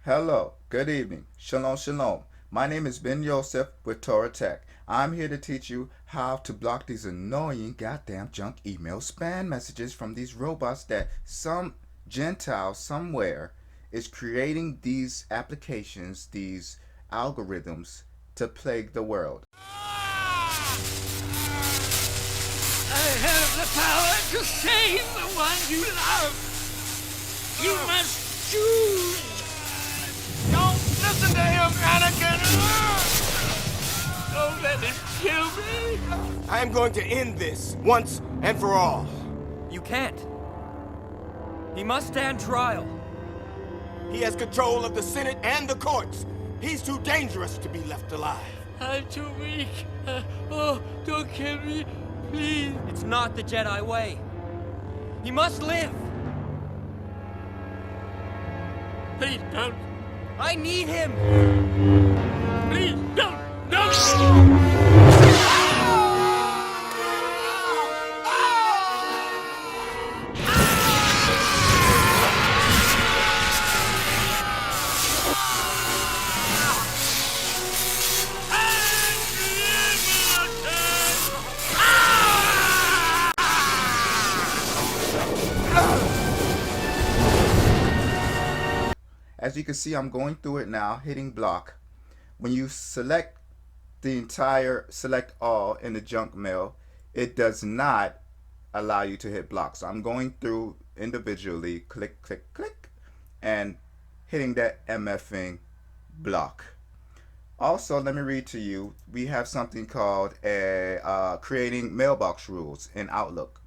Hello, good evening, shalom shalom. My name is 𝑀𝒆𝒄𝒉 with Torah Tech. I'm here to teach you how to block these annoying goddamn junk email spam messages from these robots that some Gentile somewhere is creating these applications, these algorithms to plague the world. I have the power to save the one you love. You must choose. Don't listen to him, Anakin. Don't let him kill me. I am going to end this once and for all. You can't. He must stand trial. He has control of the Senate and the courts. He's too dangerous to be left alive. I'm too weak. Don't kill me, please. It's not the Jedi way. He must live. Please don't. I need him. Please don't. Don't. As you can see, I'm going through it now, hitting block. When you select the entire select all in the junk mail, it does not allow you to hit block. So I'm going through individually, click, click, click, and hitting that MFing block. Also, let me read to you, we have something called creating mailbox rules in Outlook.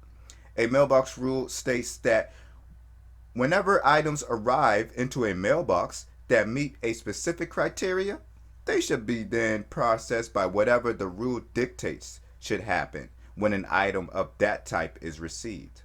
A mailbox rule states that whenever items arrive into a mailbox that meet a specific criteria, they should be then processed by whatever the rule dictates should happen when an item of that type is received.